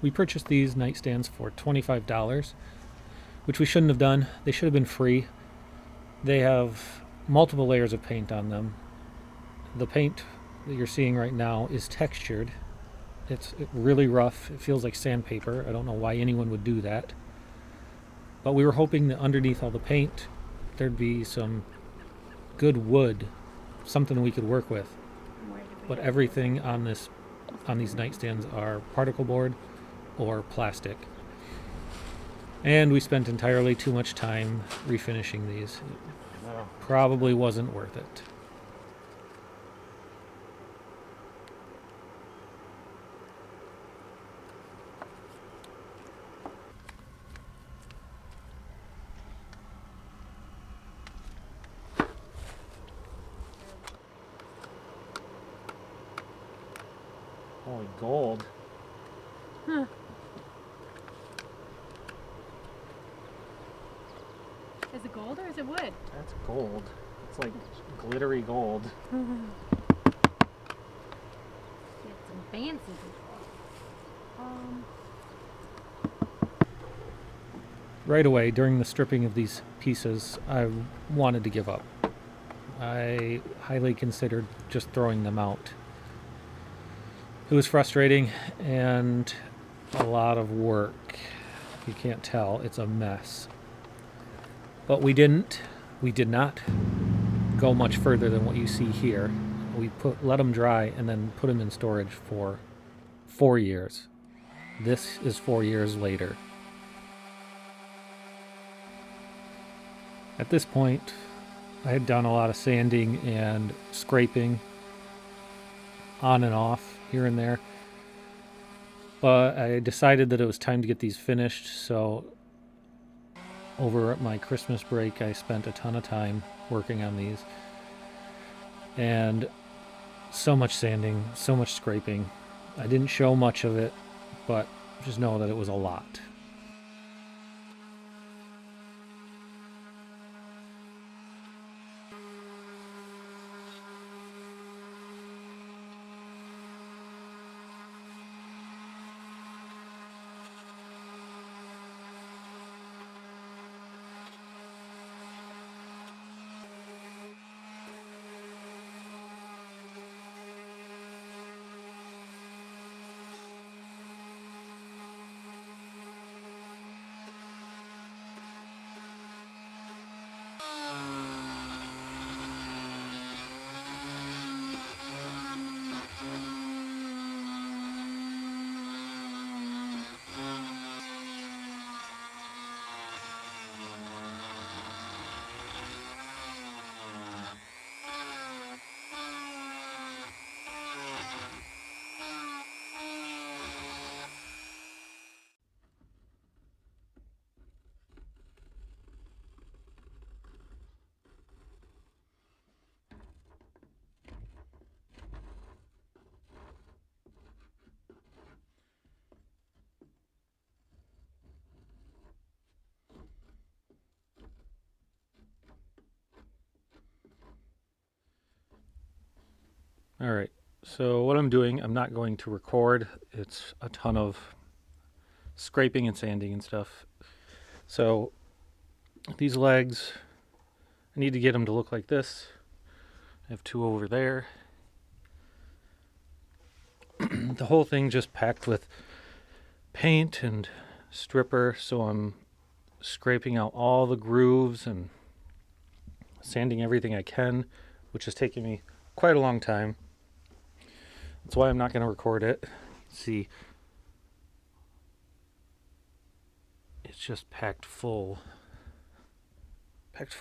We purchased these nightstands for $25, which we shouldn't have done. They should have been free. They have multiple layers of paint on them. The paint that you're seeing right now is textured. It's really rough. It feels like sandpaper. I don't know why anyone would do that. But we were hoping that underneath all the paint, there'd be some good wood, something we could work with. But everything on these nightstands are particle board or plastic. And we spent entirely too much time refinishing these. Probably wasn't worth it. Holy gold. Huh. Is it gold or is it wood? That's gold. It's like glittery gold. Get some fancy people. Right away, during the stripping of these pieces, I wanted to give up. I highly considered just throwing them out. It was frustrating and a lot of work. You can't tell, it's a mess. But we did not go much further than what you see here. We let them dry and then put them in storage for 4 years. This is 4 years later. At this point, I had done a lot of sanding and scraping on and off here and there. But I decided that it was time to get these finished, so over at my Christmas break, I spent a ton of time working on these. And so much sanding, so much scraping. I didn't show much of it, but just know that it was a lot. All right, so what I'm doing, I'm not going to record. It's a ton of scraping and sanding and stuff. So these legs, I need to get them to look like this. I have two over there. The whole thing just packed with paint and stripper, so I'm scraping out all the grooves and sanding everything I can, which is taking me quite a long time. That's why I'm not going to record it. See, it's just packed full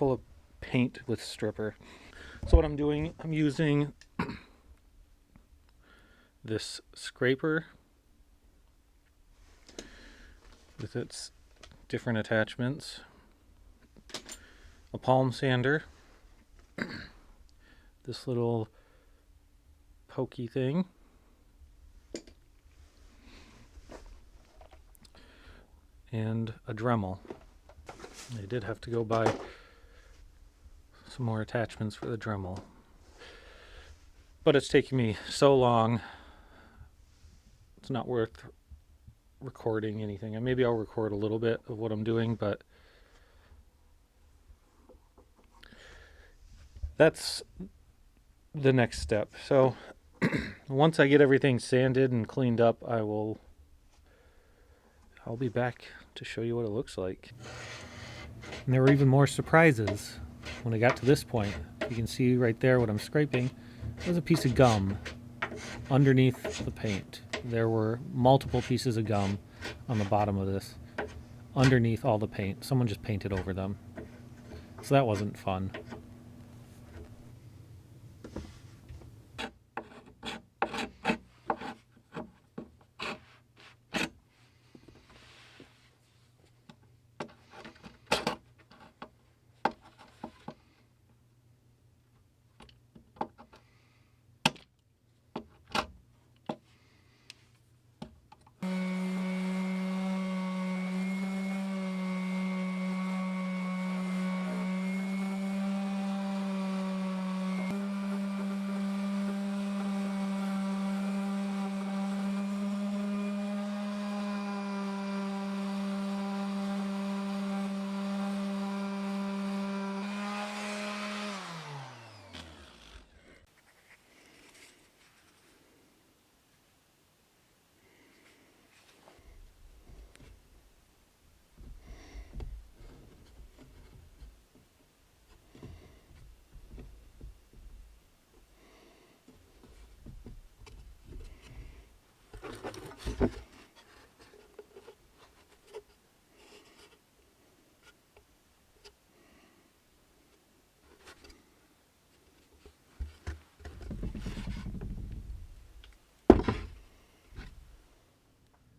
of paint with stripper. So what I'm doing, I'm using this scraper with its different attachments, a palm sander, this little pokey thing, and a Dremel. I did have to go buy some more attachments for the Dremel, but it's taking me so long, it's not worth recording anything. And maybe I'll record a little bit of what I'm doing, but that's the next step. So once I get everything sanded and cleaned up, I'll be back to show you what it looks like. And there were even more surprises when I got to this point. You can see right there what I'm scraping. There's a piece of gum underneath the paint. There were multiple pieces of gum on the bottom of this, underneath all the paint. Someone just painted over them. So that wasn't fun.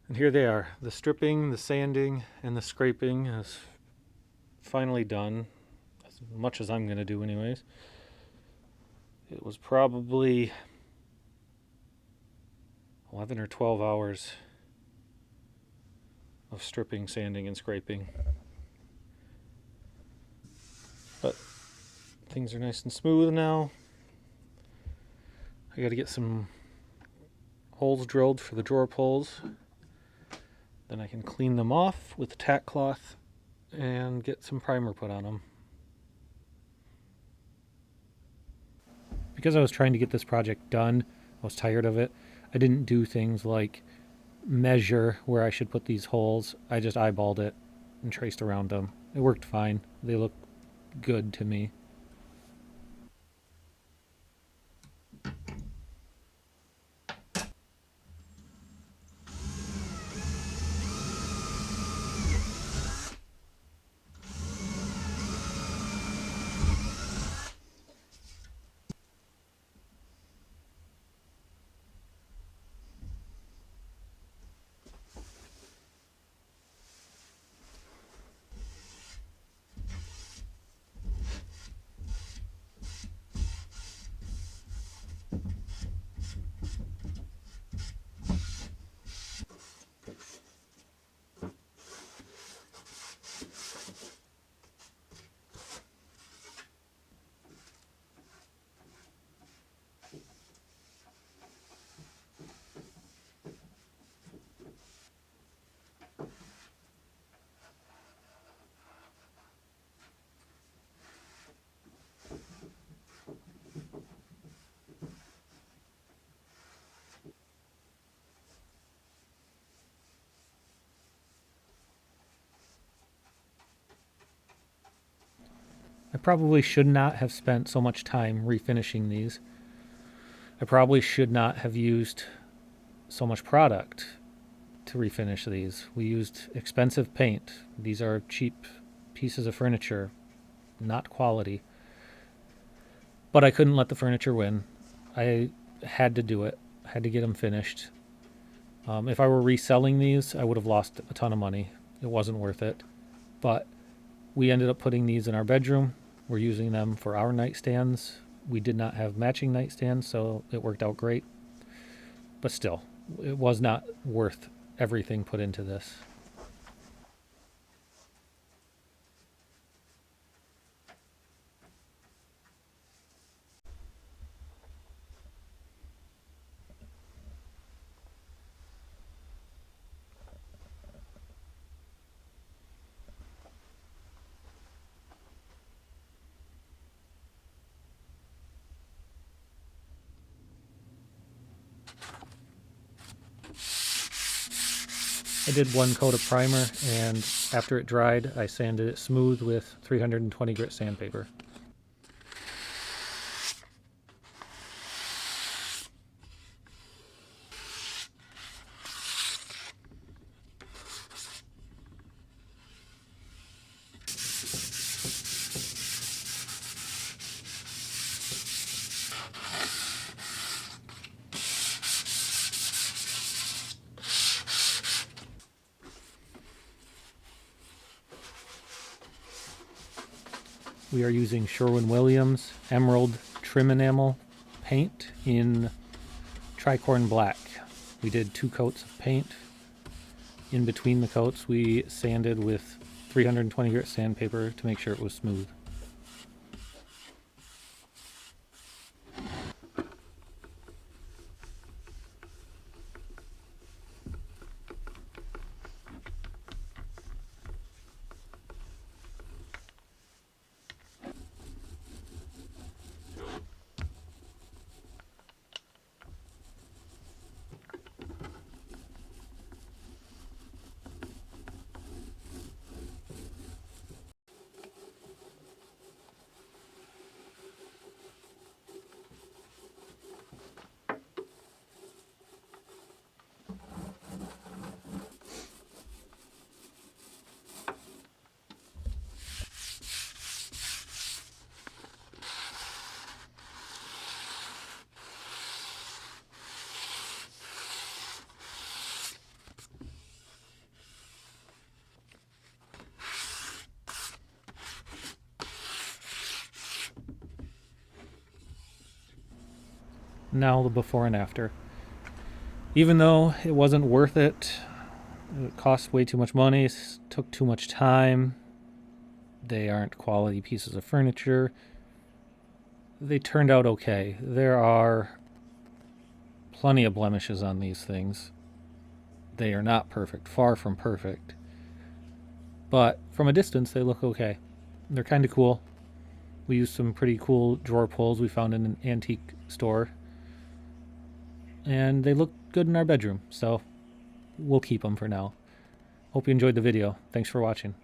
And here they are. The stripping, the sanding, and the scraping is finally done. As much as I'm going to do anyways. It was probably 11 or 12 hours of stripping, sanding, and scraping. But things are nice and smooth now. I got to get some holes drilled for the drawer pulls. Then I can clean them off with a tack cloth and get some primer put on them. Because I was trying to get this project done, I was tired of it. I didn't do things like measure where I should put these holes. I just eyeballed it and traced around them. It worked fine. They look good to me. I probably should not have spent so much time refinishing these. I probably should not have used so much product to refinish these. We used expensive paint. These are cheap pieces of furniture, not quality. But I couldn't let the furniture win. I had to do it. I had to get them finished. If I were reselling these, I would have lost a ton of money. It wasn't worth it. But we ended up putting these in our bedroom. We're using them for our nightstands. We did not have matching nightstands, so it worked out great. But still, it was not worth everything put into this. I did one coat of primer, and after it dried, I sanded it smooth with 320 grit sandpaper. We are using Sherwin-Williams Emerald Trim Enamel paint in tricorn black. We did 2 coats of paint. In between the coats, we sanded with 320 grit sandpaper to make sure it was smooth. Now the before and after. Even though it wasn't worth it, it cost way too much money, took too much time, they aren't quality pieces of furniture, they turned out okay. There are plenty of blemishes on these things. They are not perfect, far from perfect. But from a distance, they look okay. They're kind of cool. We used some pretty cool drawer pulls we found in an antique store. And they look good in our bedroom, so we'll keep them for now. Hope you enjoyed the video. Thanks for watching.